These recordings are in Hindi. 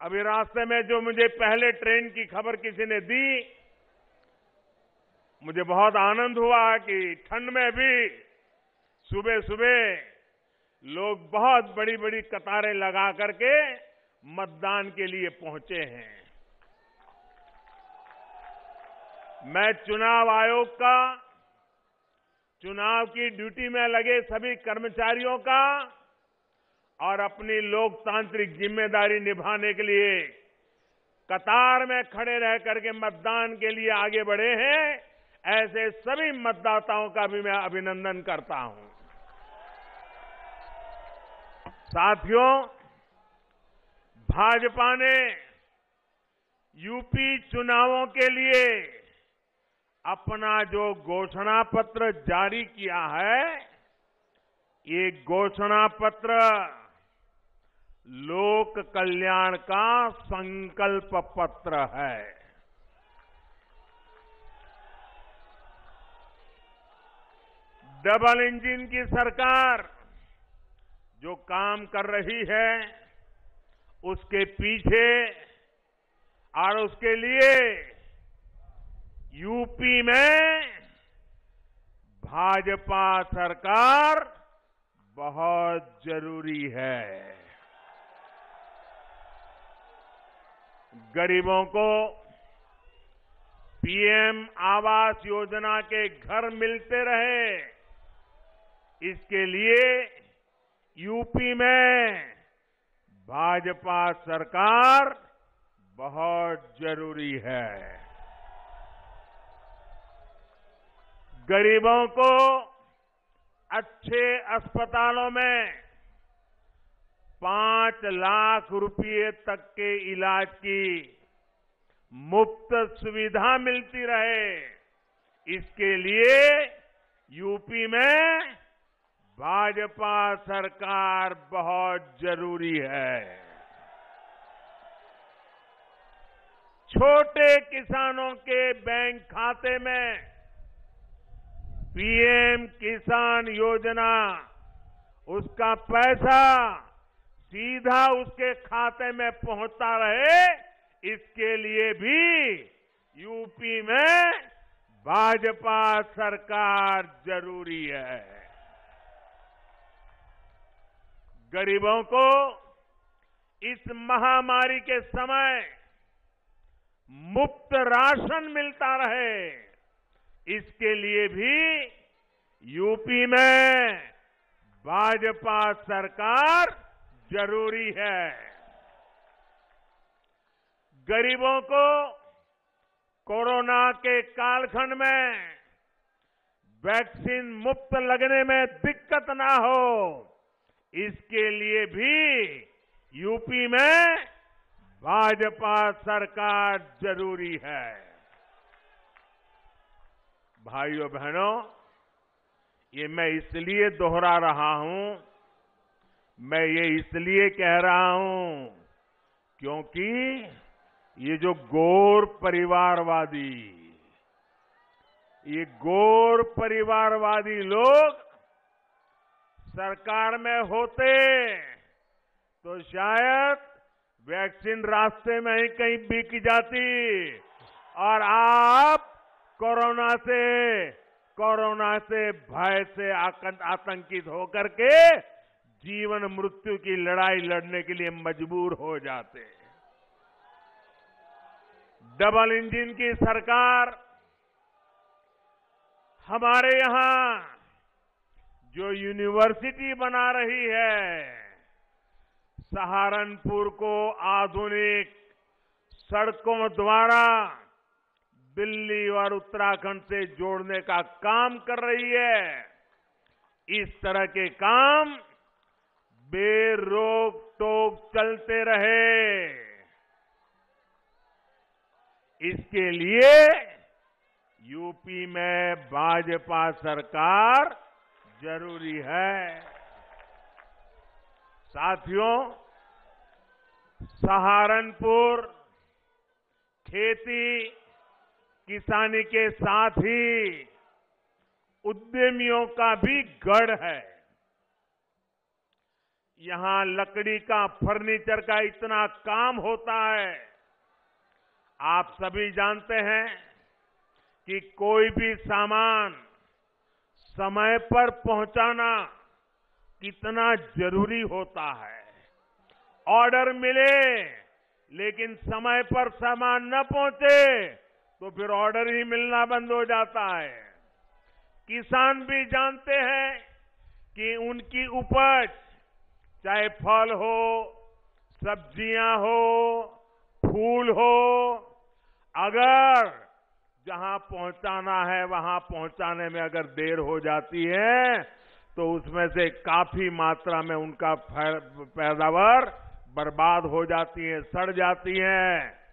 अभी रास्ते में जो मुझे पहले ट्रेन की खबर किसी ने दी, मुझे बहुत आनंद हुआ कि ठंड में भी सुबह सुबह लोग बहुत बड़ी बड़ी कतारें लगा करके मतदान के लिए पहुंचे हैं। मैं चुनाव आयोग का, चुनाव की ड्यूटी में लगे सभी कर्मचारियों का और अपनी लोकतांत्रिक जिम्मेदारी निभाने के लिए कतार में खड़े रह करके मतदान के लिए आगे बढ़े हैं, ऐसे सभी मतदाताओं का भी मैं अभिनंदन करता हूं। साथियों, भाजपा ने यूपी चुनावों के लिए अपना जो घोषणा पत्र जारी किया है, ये घोषणा पत्र लोक कल्याण का संकल्प पत्र है। डबल इंजन की सरकार जो काम कर रही है, उसके पीछे और उसके लिए यूपी में भाजपा सरकार बहुत जरूरी है। गरीबों को पीएम आवास योजना के घर मिलते रहे, इसके लिए यूपी में भाजपा सरकार बहुत जरूरी है। गरीबों को अच्छे अस्पतालों में 5 लाख रुपए तक के इलाज की मुफ्त सुविधा मिलती रहे, इसके लिए यूपी में भाजपा सरकार बहुत जरूरी है। छोटे किसानों के बैंक खाते में पीएम किसान योजना, उसका पैसा सीधा उसके खाते में पहुंचता रहे, इसके लिए भी यूपी में भाजपा सरकार जरूरी है। गरीबों को इस महामारी के समय मुफ्त राशन मिलता रहे, इसके लिए भी यूपी में भाजपा सरकार जरूरी है। गरीबों को कोरोना के कालखंड में वैक्सीन मुफ्त लगने में दिक्कत ना हो, इसके लिए भी यूपी में भाजपा सरकार जरूरी है। भाइयों बहनों, ये मैं इसलिए दोहरा रहा हूं, मैं ये इसलिए कह रहा हूं क्योंकि ये जो गौर परिवारवादी लोग सरकार में होते तो शायद वैक्सीन रास्ते में ही कहीं बिक जाती और आप कोरोना से भय से आतंकित होकर के जीवन मृत्यु की लड़ाई लड़ने के लिए मजबूर हो जाते। डबल इंजन की सरकार हमारे यहां जो यूनिवर्सिटी बना रही है, सहारनपुर को आधुनिक सड़कों द्वारा दिल्ली और उत्तराखंड से जोड़ने का काम कर रही है। इस तरह के काम बेरोक टोक चलते रहे, इसके लिए यूपी में भाजपा सरकार जरूरी है। साथियों, सहारनपुर खेती किसानी के साथ ही उद्यमियों का भी गढ़ है। यहां लकड़ी का, फर्नीचर का इतना काम होता है। आप सभी जानते हैं कि कोई भी सामान समय पर पहुंचाना कितना जरूरी होता है। ऑर्डर मिले लेकिन समय पर सामान न पहुंचे तो फिर ऑर्डर ही मिलना बंद हो जाता है। किसान भी जानते हैं कि उनकी उपज, चाहे फल हो, सब्जियां हो, फूल हो, अगर जहां पहुंचाना है वहां पहुंचाने में अगर देर हो जाती है तो उसमें से काफी मात्रा में उनका पैदावार बर्बाद हो जाती है, सड़ जाती है।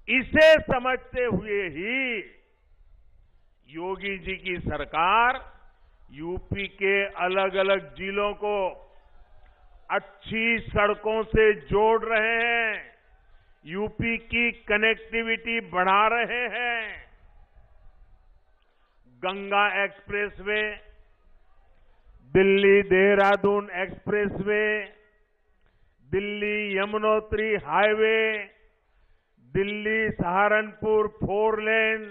इसे समझते हुए ही योगी जी की सरकार यूपी के अलग अलग जिलों को अच्छी सड़कों से जोड़ रहे हैं, यूपी की कनेक्टिविटी बढ़ा रहे हैं। Ganga expressway, Delhi Dehradun expressway, Delhi Yamunotri highway, Delhi Saharanpur 4 लेन,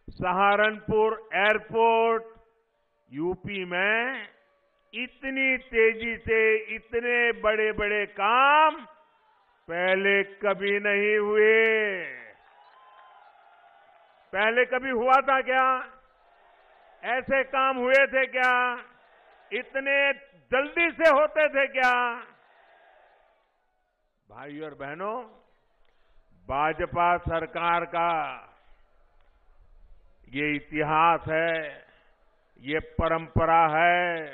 सहारनपुर एयरपोर्ट, यूपी में इतनी तेजी से इतने बड़े बड़े काम पहले कभी नहीं हुए। पहले कभी हुआ था क्या? ऐसे काम हुए थे क्या? इतने जल्दी से होते थे क्या? भाइयों और बहनों, भाजपा सरकार का ये इतिहास है, ये परंपरा है।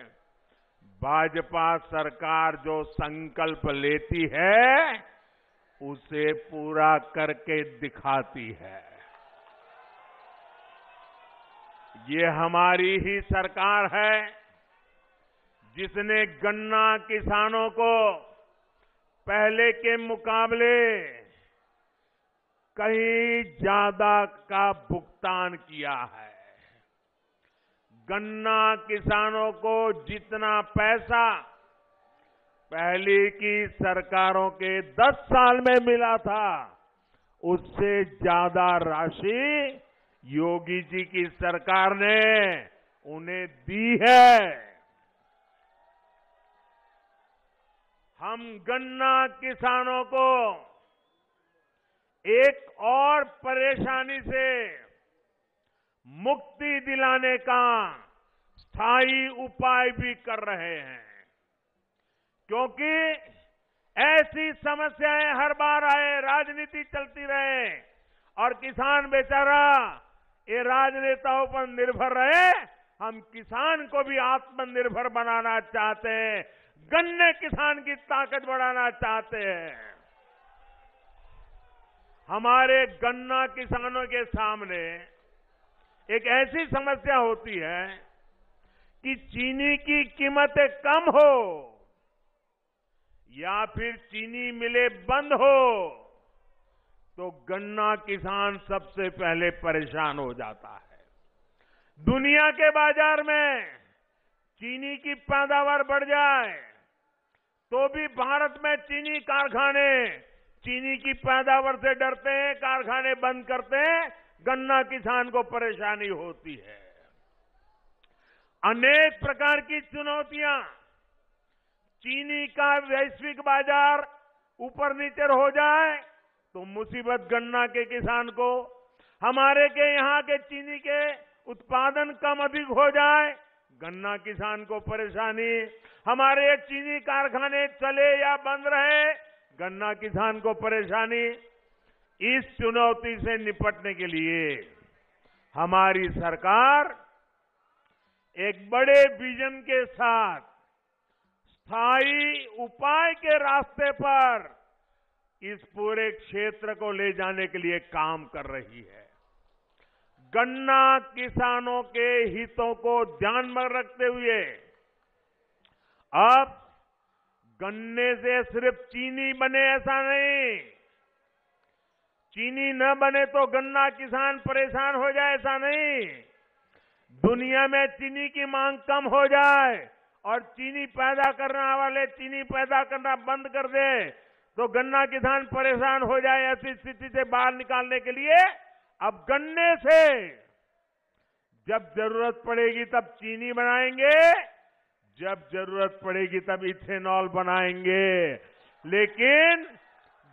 भाजपा सरकार जो संकल्प लेती है उसे पूरा करके दिखाती है। ये हमारी ही सरकार है जिसने गन्ना किसानों को पहले के मुकाबले कहीं ज्यादा का भुगतान किया है। गन्ना किसानों को जितना पैसा पहले की सरकारों के 10 साल में मिला था, उससे ज्यादा राशि योगी जी की सरकार ने उन्हें दी है। हम गन्ना किसानों को एक और परेशानी से मुक्ति दिलाने का स्थायी उपाय भी कर रहे हैं, क्योंकि ऐसी समस्याएं हर बार आए, राजनीति चलती रहे और किसान बेचारा ये राजनेताओं पर निर्भर रहे। हम किसान को भी आत्मनिर्भर बनाना चाहते हैं, गन्ने किसान की ताकत बढ़ाना चाहते हैं। हमारे गन्ना किसानों के सामने एक ऐसी समस्या होती है कि चीनी की कीमतें कम हो या फिर चीनी मिलें बंद हो तो गन्ना किसान सबसे पहले परेशान हो जाता है। दुनिया के बाजार में चीनी की पैदावार बढ़ जाए तो भी भारत में चीनी कारखाने चीनी की पैदावार से डरते हैं, कारखाने बंद करते हैं, गन्ना किसान को परेशानी होती है। अनेक प्रकार की चुनौतियां, चीनी का वैश्विक बाजार ऊपर नीचे हो जाए तो मुसीबत गन्ना के किसान को, हमारे के यहाँ के चीनी के उत्पादन कम अधिक हो जाए, गन्ना किसान को परेशानी, हमारे चीनी कारखाने चले या बंद रहे, गन्ना किसान को परेशानी। इस चुनौती से निपटने के लिए हमारी सरकार एक बड़े विजन के साथ स्थायी उपाय के रास्ते पर इस पूरे क्षेत्र को ले जाने के लिए काम कर रही है। गन्ना किसानों के हितों को ध्यान में रखते हुए अब गन्ने से सिर्फ चीनी बने ऐसा नहीं, चीनी न बने तो गन्ना किसान परेशान हो जाए ऐसा नहीं, दुनिया में चीनी की मांग कम हो जाए और चीनी पैदा करने वाले चीनी पैदा करना बंद कर दे तो गन्ना किसान परेशान हो जाए। ऐसी स्थिति से बाहर निकालने के लिए अब गन्ने से जब जरूरत पड़ेगी तब चीनी बनाएंगे, जब जरूरत पड़ेगी तब इथेनॉल बनाएंगे, लेकिन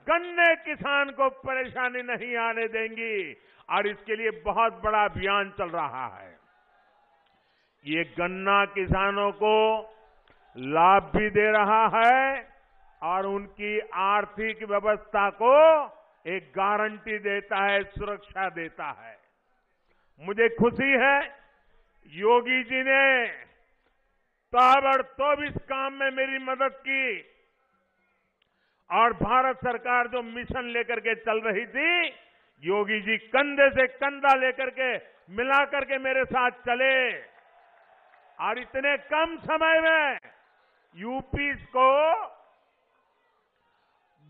गन्ने किसान को परेशानी नहीं आने देंगी। और इसके लिए बहुत बड़ा अभियान चल रहा है। ये गन्ना किसानों को लाभ भी दे रहा है और उनकी आर्थिक व्यवस्था को एक गारंटी देता है, सुरक्षा देता है। मुझे खुशी है योगी जी ने ताबड़तोड़ इस काम में मेरी मदद की और भारत सरकार जो मिशन लेकर के चल रही थी, योगी जी कंधे से कंधा लेकर के मिला करके मेरे साथ चले और इतने कम समय में यूपी को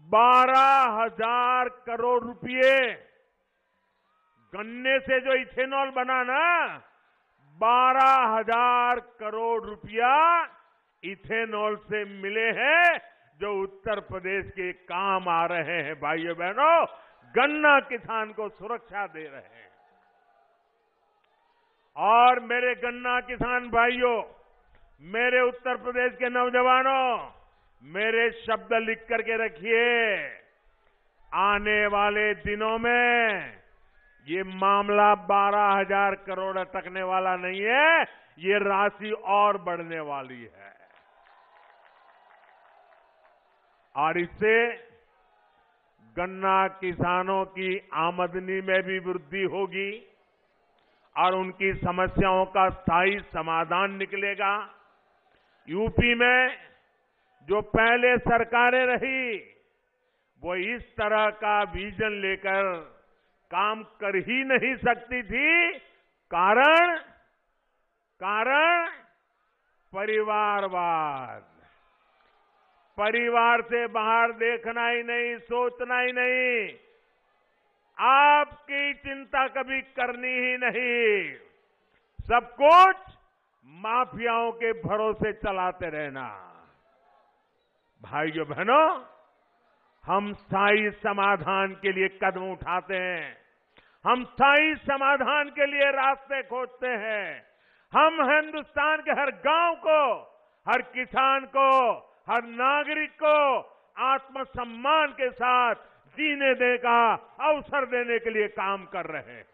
12,000 करोड़ रुपए गन्ने से जो इथेनॉल बना ना, 12,000 करोड़ रुपया इथेनॉल से मिले हैं जो उत्तर प्रदेश के काम आ रहे हैं। भाइयों बहनों, गन्ना किसान को सुरक्षा दे रहे हैं। और मेरे गन्ना किसान भाइयों, मेरे उत्तर प्रदेश के नौजवानों, मेरे शब्द लिख करके रखिए। आने वाले दिनों में ये मामला 12,000 करोड़ अटकने वाला नहीं है, ये राशि और बढ़ने वाली है। और इससे गन्ना किसानों की आमदनी में भी वृद्धि होगी और उनकी समस्याओं का स्थायी समाधान निकलेगा। यूपी में जो पहले सरकारें रही वो इस तरह का विजन लेकर काम कर ही नहीं सकती थी। कारण परिवारवाद, परिवार से बाहर देखना ही नहीं, सोचना ही नहीं, आपकी चिंता कभी करनी ही नहीं, सब कुछ माफियाओं के भरोसे चलाते रहना। भाइयों बहनों, हम स्थायी समाधान के लिए कदम उठाते हैं, हम स्थायी समाधान के लिए रास्ते खोजते हैं। हम हिंदुस्तान के हर गांव को, हर किसान को, हर नागरिक को आत्मसम्मान के साथ जीने देने का अवसर देने के लिए काम कर रहे हैं।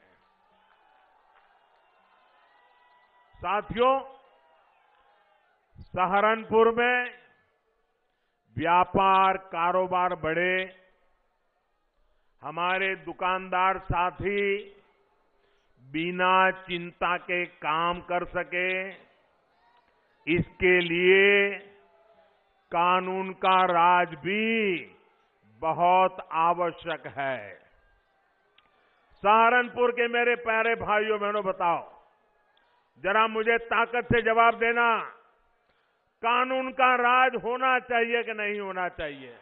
साथियों, सहारनपुर में व्यापार कारोबार बढ़े, हमारे दुकानदार साथी बिना चिंता के काम कर सके, इसके लिए कानून का राज भी बहुत आवश्यक है। सहारनपुर के मेरे प्यारे भाइयों बहनों, बताओ जरा मुझे ताकत से जवाब देना, कानून का राज होना चाहिए कि नहीं होना चाहिए?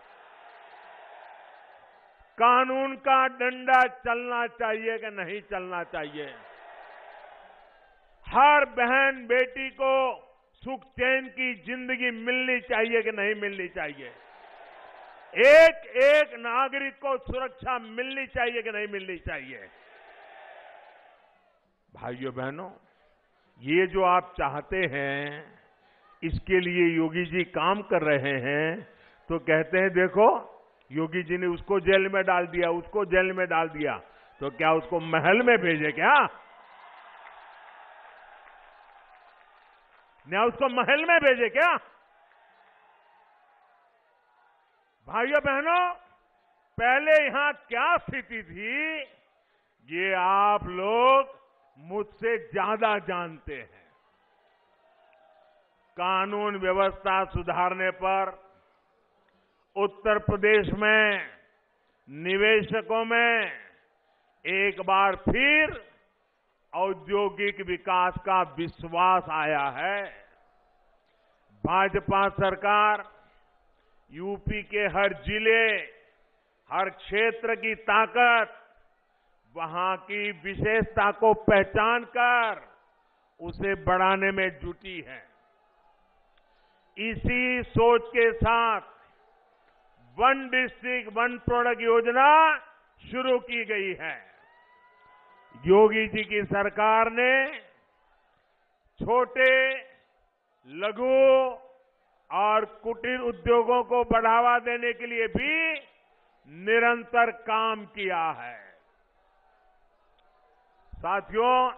कानून का डंडा चलना चाहिए कि नहीं चलना चाहिए? हर बहन बेटी को सुख चैन की जिंदगी मिलनी चाहिए कि नहीं मिलनी चाहिए? एक एक नागरिक को सुरक्षा मिलनी चाहिए कि नहीं मिलनी चाहिए? भाइयों बहनों, ये जो आप चाहते हैं, इसके लिए योगी जी काम कर रहे हैं। तो कहते हैं देखो, योगी जी ने उसको जेल में डाल दिया, उसको जेल में डाल दिया, तो क्या उसको महल में भेजे क्या? क्या उसको महल में भेजे क्या? भाइयों बहनों, पहले यहां क्या स्थिति थी, ये आप लोग मुझसे ज्यादा जानते हैं। कानून व्यवस्था सुधारने पर उत्तर प्रदेश में निवेशकों में एक बार फिर औद्योगिक विकास का विश्वास आया है। भाजपा सरकार यूपी के हर जिले, हर क्षेत्र की ताकत, वहां की विशेषता को पहचान कर उसे बढ़ाने में जुटी है। इसी सोच के साथ वन डिस्ट्रिक्ट वन प्रोडक्ट योजना शुरू की गई है। योगी जी की सरकार ने छोटे, लघु और कुटीर उद्योगों को बढ़ावा देने के लिए भी निरंतर काम किया है। साथियों,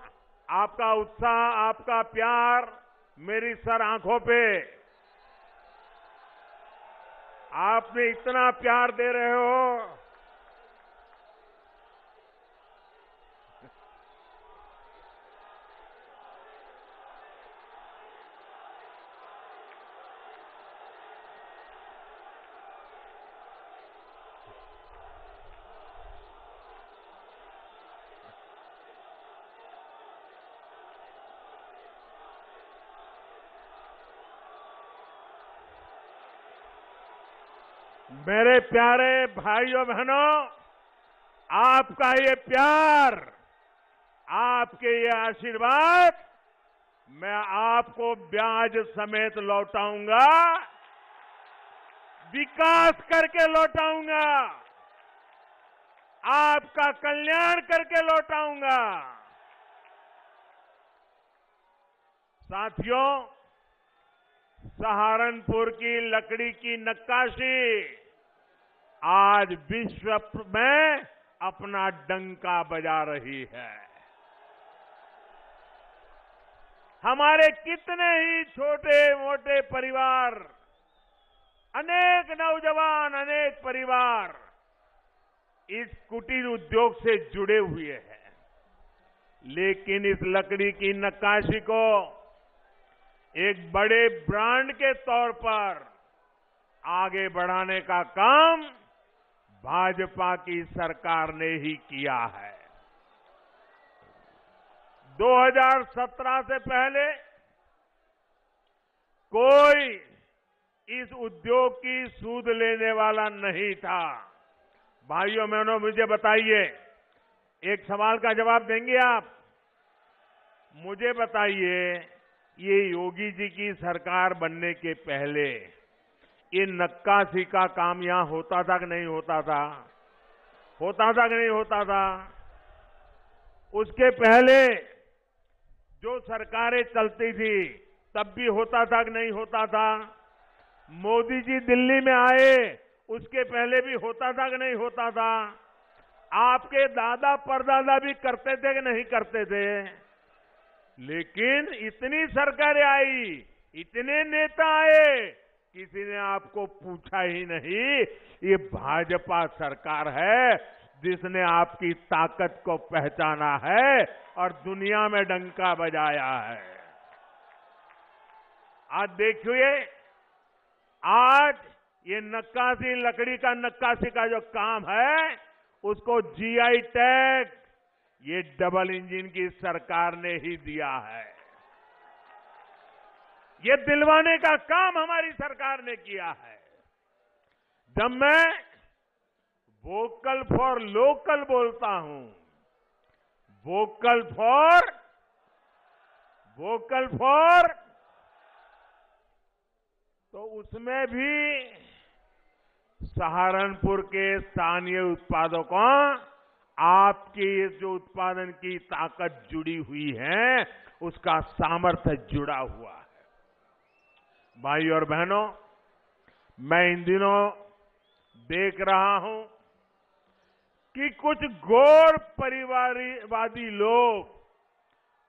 आपका उत्साह, आपका प्यार मेरी सर आंखों पे, आपने इतना प्यार दे रहे हो। मेरे प्यारे भाइयों बहनों, आपका ये प्यार, आपके ये आशीर्वाद मैं आपको ब्याज समेत लौटाऊंगा, विकास करके लौटाऊंगा, आपका कल्याण करके लौटाऊंगा। साथियों, सहारनपुर की लकड़ी की नक्काशी आज विश्व में अपना डंका बजा रही है। हमारे कितने ही छोटे मोटे परिवार, अनेक नौजवान, अनेक परिवार इस कुटीर उद्योग से जुड़े हुए हैं, लेकिन इस लकड़ी की नक्काशी को एक बड़े ब्रांड के तौर पर आगे बढ़ाने का काम भाजपा की सरकार ने ही किया है। 2017 से पहले कोई इस उद्योग की सूद लेने वाला नहीं था। भाइयों बहनों, मुझे बताइए, एक सवाल का जवाब देंगे आप? मुझे बताइए, ये योगी जी की सरकार बनने के पहले ये नक्काशी का काम यहां होता था कि नहीं होता था? होता था कि नहीं होता था? उसके पहले जो सरकारें चलती थी तब भी होता था कि नहीं होता था? मोदी जी दिल्ली में आए उसके पहले भी होता था कि नहीं होता था? आपके दादा परदादा भी करते थे कि नहीं करते थे? लेकिन इतनी सरकारें आई, इतने नेता आए, किसी ने आपको पूछा ही नहीं। ये भाजपा सरकार है जिसने आपकी ताकत को पहचाना है और दुनिया में डंका बजाया है। आज देखिए, आज ये नक्काशी, लकड़ी का नक्काशी का जो काम है, उसको जीआई टैग ये डबल इंजन की सरकार ने ही दिया है। ये दिलवाने का काम हमारी सरकार ने किया है। जब मैं वोकल फॉर लोकल बोलता हूं, वोकल फॉर तो उसमें भी सहारनपुर के स्थानीय उत्पादकों, आपके जो उत्पादन की ताकत जुड़ी हुई है, उसका सामर्थ्य जुड़ा हुआ है। भाई और बहनों, मैं इन दिनों देख रहा हूं कि कुछ गैर परिवारवादी लोग,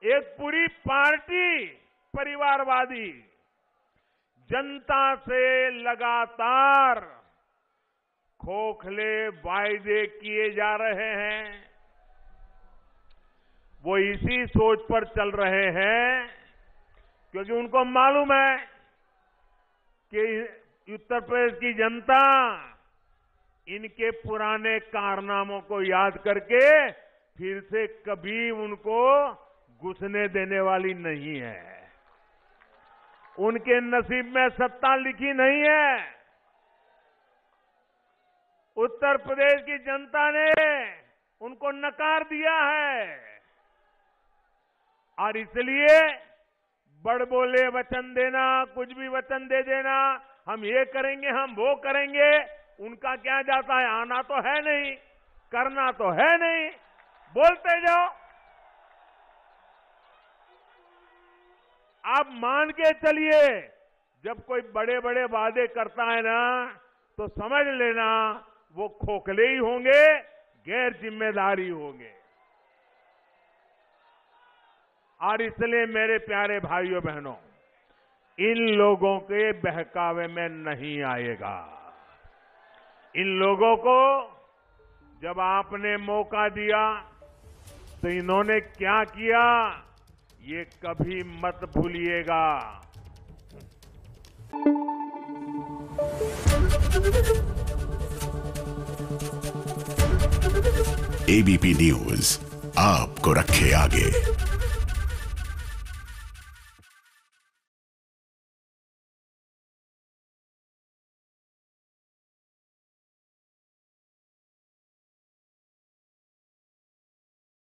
एक पूरी पार्टी परिवारवादी, जनता से लगातार खोखले वायदे किए जा रहे हैं। वो इसी सोच पर चल रहे हैं क्योंकि उनको मालूम है कि उत्तर प्रदेश की जनता इनके पुराने कारनामों को याद करके फिर से कभी उनको घुसने देने वाली नहीं है। उनके नसीब में सत्ता लिखी नहीं है। उत्तर प्रदेश की जनता ने उनको नकार दिया है और इसलिए बड़ बोले वचन देना, कुछ भी वचन दे देना, हम ये करेंगे, हम वो करेंगे, उनका क्या जाता है? आना तो है नहीं, करना तो है नहीं, बोलते जाओ। आप मान के चलिए, जब कोई बड़े बड़े वादे करता है ना, तो समझ लेना वो खोखले ही होंगे, गैर जिम्मेदारी होंगे। और इसलिए मेरे प्यारे भाइयों बहनों, इन लोगों के बहकावे में नहीं आएगा। इन लोगों को जब आपने मौका दिया तो इन्होंने क्या किया, ये कभी मत भूलिएगा। एबीपी न्यूज आपको रखे आगे।